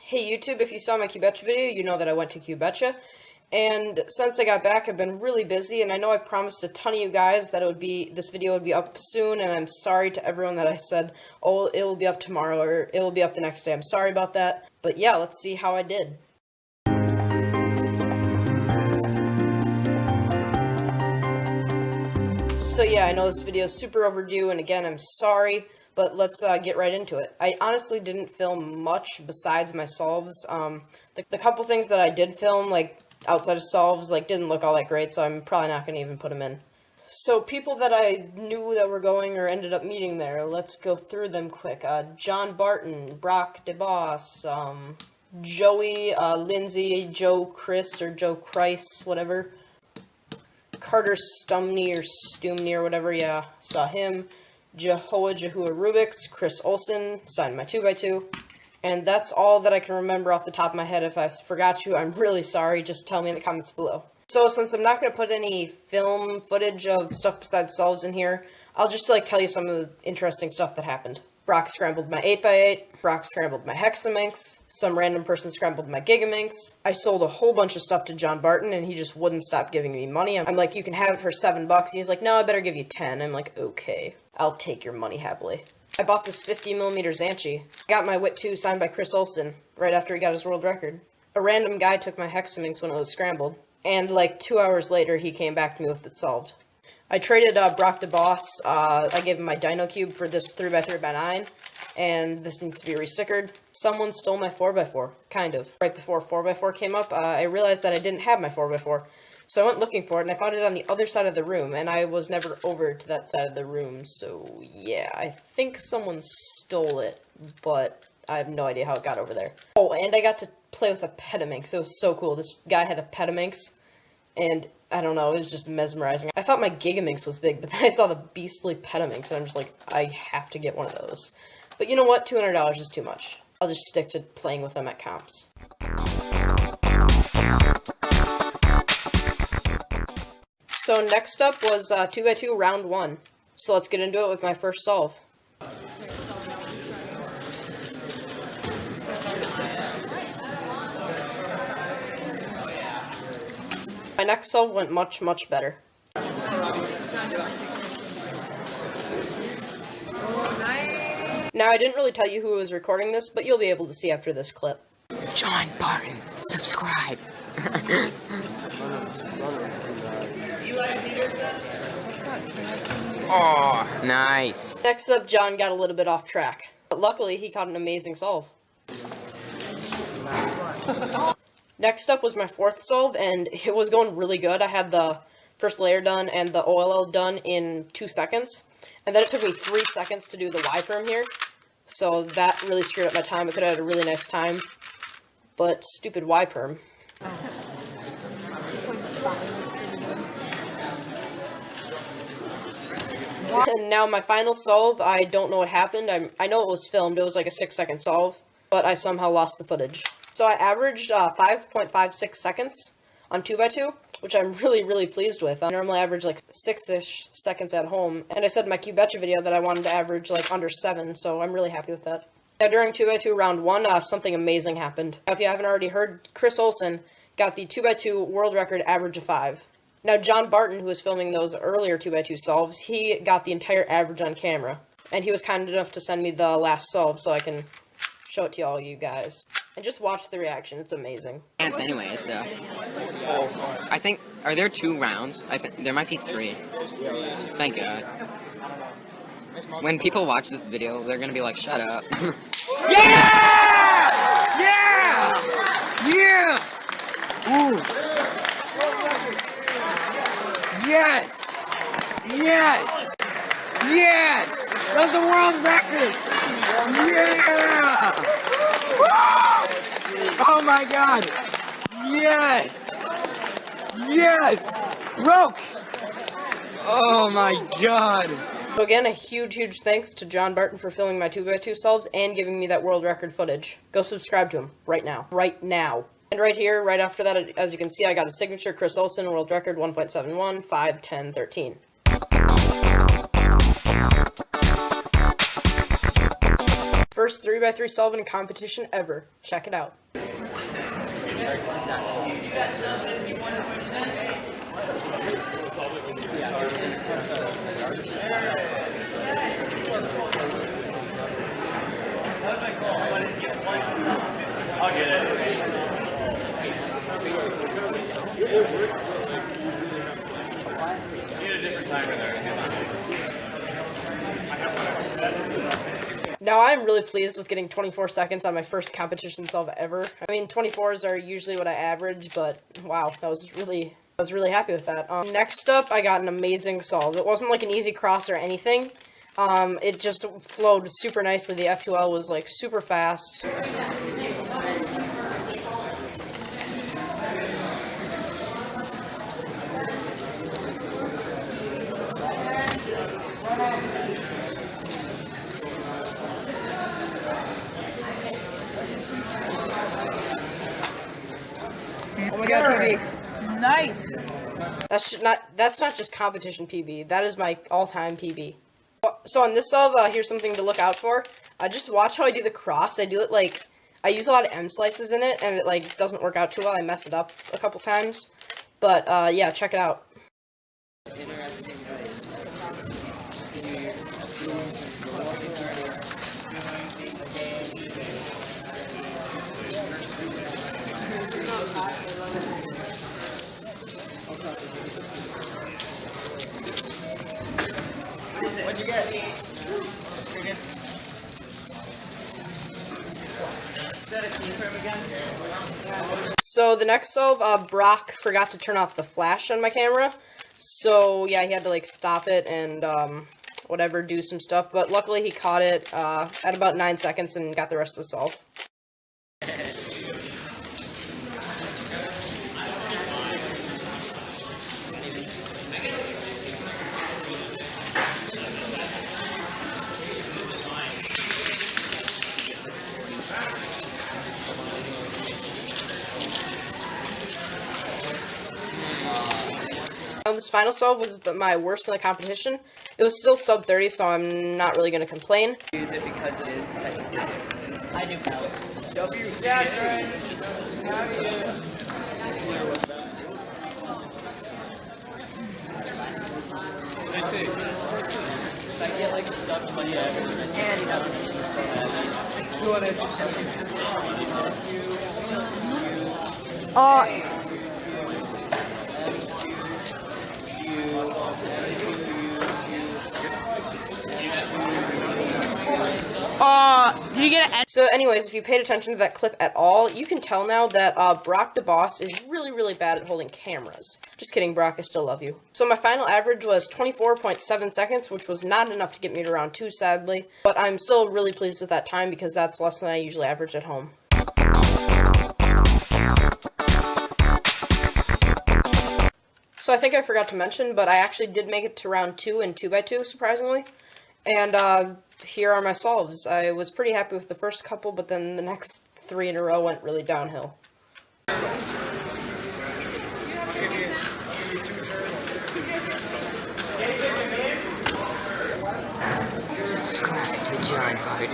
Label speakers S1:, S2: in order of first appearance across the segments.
S1: Hey YouTube, if you saw my Cubetcha video, you know that I went to Cubetcha. And since I got back, I've been really busy, and I know I promised a ton of you guys that this video would be up soon, and I'm sorry to everyone that I said, oh, it will be up tomorrow, or it will be up the next day. I'm sorry about that. But yeah, let's see how I did. So yeah, I know this video is super overdue, and again, I'm sorry. But let's get right into it. I honestly didn't film much besides my solves. The couple things that I did film, like outside of solves, like didn't look all that great, so I'm probably not going to even put them in. So people that I knew that were going or ended up meeting there, let's go through them quick. John Barton, Brock DeBoss, Joey, Lindsay, Joe Chris, or Joe Christ, whatever. Carter Stumney or Stumney or whatever, yeah, saw him. Jahua Rubik's, Chris Olsen, signed my 2x2, and that's all that I can remember off the top of my head. If I forgot you, I'm really sorry, just tell me in the comments below. So since I'm not going to put any film footage of stuff besides solves in here, I'll just tell you some of the interesting stuff that happened. Brock scrambled my 8x8, Brock scrambled my Hexaminx, some random person scrambled my Gigaminx. I sold a whole bunch of stuff to John Barton, and he just wouldn't stop giving me money. I'm like, you can have it for $7, and he's like, no, I better give you 10. I'm like, okay, I'll take your money happily. I bought this 50mm Zanchi. I got my Wit 2 signed by Chris Olsen right after he got his world record. A random guy took my Hexaminx when it was scrambled, and 2 hours later, he came back to me with it solved. I traded Brock DeBoss. I gave him my Dino Cube for this 3x3x9, and this needs to be restickered. Someone stole my 4x4, kind of. Right before 4x4 came up, I realized that I didn't have my 4x4, so I went looking for it, and I found it on the other side of the room, and I was never over to that side of the room, so yeah, I think someone stole it, but I have no idea how it got over there. Oh, and I got to play with a Petaminx. It was so cool. This guy had a Petaminx, and I don't know, it was just mesmerizing. I thought my Gigaminx was big, but then I saw the beastly Petaminx, and I'm just like, I have to get one of those. But you know what? $200 is too much. I'll just stick to playing with them at comps. So next up was 2x2 round 1. So let's get into it with my first solve. My next solve went much, much better. Now, I didn't really tell you who was recording this, but you'll be able to see after this clip.
S2: John Barton, subscribe. Oh, nice.
S1: Next up, John got a little bit off track, but luckily he caught an amazing solve. Next up was my fourth solve, and it was going really good. I had the first layer done and the OLL done in 2 seconds, and then it took me 3 seconds to do the Y-perm here, so that really screwed up my time. I could have had a really nice time, but stupid Y-perm. And now my final solve, I don't know what happened. I know it was filmed. It was like a 6-second solve, but I somehow lost the footage. So I averaged 5.56 seconds on 2x2, which I'm really, really pleased with. I normally average 6-ish seconds at home, and I said in my Cubetcha video that I wanted to average under 7, so I'm really happy with that. Now during 2x2 round 1, something amazing happened. Now, if you haven't already heard, Chris Olsen got the 2x2 world record average of 5. Now John Barton, who was filming those earlier 2x2 solves, he got the entire average on camera, and he was kind enough to send me the last solve so I can show it to all you guys. And just watch the reaction, it's amazing.
S2: Anyway, so I think, are there 2 rounds? I think there might be 3. Thank God. When people watch this video, they're gonna be like, shut up. Yeah! Yeah! Yeah! Ooh. Yes! Yes! Yes! That's the world record! Yeah! Oh my God! Yes! Yes! Broke! Oh my God!
S1: So again, a huge, huge thanks to John Barton for filming my 2x2 solves and giving me that world record footage. Go subscribe to him right now. Right now. And right here, right after that, as you can see, I got a signature Chris Olsen world record 1.71, 5, 10, 13. first 3x3 solving competition ever. Check it out.
S3: I'll get it. Need a different timer there.
S1: Now I'm really pleased with getting 24 seconds on my first competition solve ever. I mean, 24s are usually what I average, but wow, I was really happy with that. Next up, I got an amazing solve. It wasn't like an easy cross or anything. It just flowed super nicely. The F2L was like super fast. Oh my god, PB.
S4: Nice.
S1: That's not just competition PB. That is my all-time PB. So on this solve, here's something to look out for. Just watch how I do the cross. I do it like, I use a lot of M slices in it, and it like doesn't work out too well. I mess it up a couple times. But yeah, check it out.
S3: What'd you get? Is that a keyframe again?
S1: So the next solve, Brock forgot to turn off the flash on my camera. So yeah, he had to like stop it and whatever, do some stuff. But luckily he caught it at about 9 seconds and got the rest of the solve. This final solve was my worst in the competition. It was still sub 30, so I'm not really going to complain.
S4: Use it because it is technically. I do count. W.
S3: Yeah, right.
S4: I get like stuff money and you have 200. Did you get it?
S1: So anyways, if you paid attention to that clip at all, you can tell now that Brock DeBoss is really bad at holding cameras. Just kidding, Brock, I still love you. So my final average was 24.7 seconds, which was not enough to get me to round 2, sadly. But I'm still really pleased with that time because that's less than I usually average at home. So I think I forgot to mention, but I actually did make it to round 2 in 2x2, surprisingly. And here are my solves. I was pretty happy with the first couple, but then the next 3 in a row went really downhill.
S2: Subscribe to John Barton.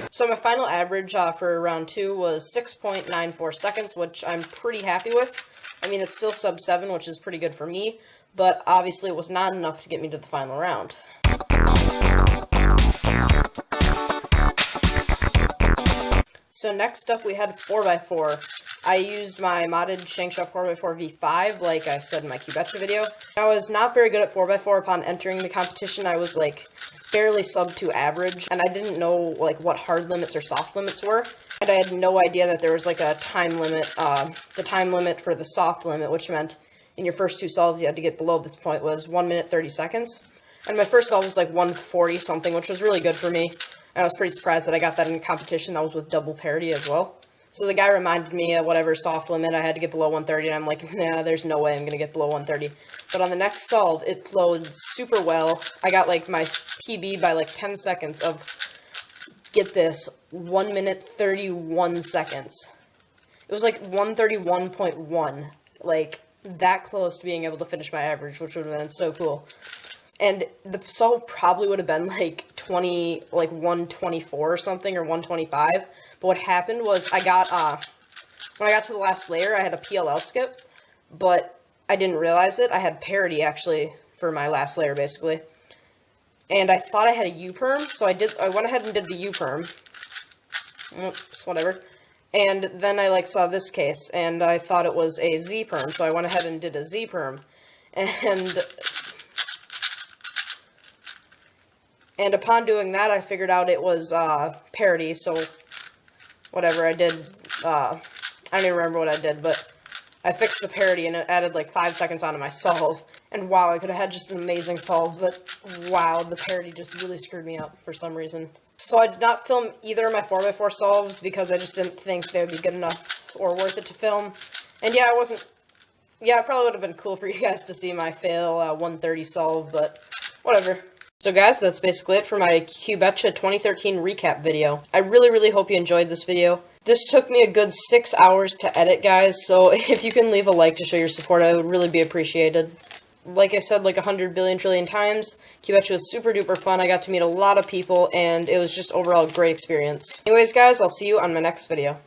S1: So my final average for round 2 was 6.94 seconds, which I'm pretty happy with. I mean, it's still sub 7, which is pretty good for me, but obviously it was not enough to get me to the final round. So next up we had 4x4. I used my modded Shankshaw 4x4 V5, like I said in my Cubetcha video. I was not very good at 4x4 upon entering the competition. I was like barely sub 2 average, and I didn't know like what hard limits or soft limits were. And I had no idea that there was like a time limit, the time limit for the soft limit, which meant in your first 2 solves you had to get below this point was 1 minute 30 seconds. And my first solve was like 140 something, which was really good for me. And I was pretty surprised that I got that in a competition that was with double parity as well. So the guy reminded me of whatever soft limit I had to get below 130, and I'm like, nah, there's no way I'm going to get below 130. But on the next solve, it flowed super well. I got like my PB by like 10 seconds of, get this, 1 minute 31 seconds. It was like 131.1, like that close to being able to finish my average, which would have been so cool. And the solve probably would have been like 124 or something, or 125. But what happened was I got, when I got to the last layer, I had a PLL skip, but I didn't realize it. I had parity, actually, for my last layer, basically. And I thought I had a U-perm, so I went ahead and did the U-perm. Oops, whatever. And then I, like, saw this case, and I thought it was a Z-perm, so I went ahead and did a Z-perm. And upon doing that, I figured out it was parity, so whatever I did, I don't even remember what I did, but I fixed the parity and it added like 5 seconds onto my solve. And wow, I could have had just an amazing solve, but wow, the parity just really screwed me up for some reason. So I did not film either of my 4x4 solves because I just didn't think they would be good enough or worth it to film. And yeah, it probably would have been cool for you guys to see my fail 130 solve, but whatever. So guys, that's basically it for my Cubetcha 2013 recap video. I really hope you enjoyed this video. This took me a good 6 hours to edit, guys, so if you can leave a like to show your support, I would really be appreciated. Like I said like 100 billion trillion times, Cubetcha was super duper fun. I got to meet a lot of people, and it was just overall a great experience. Anyways, guys, I'll see you on my next video.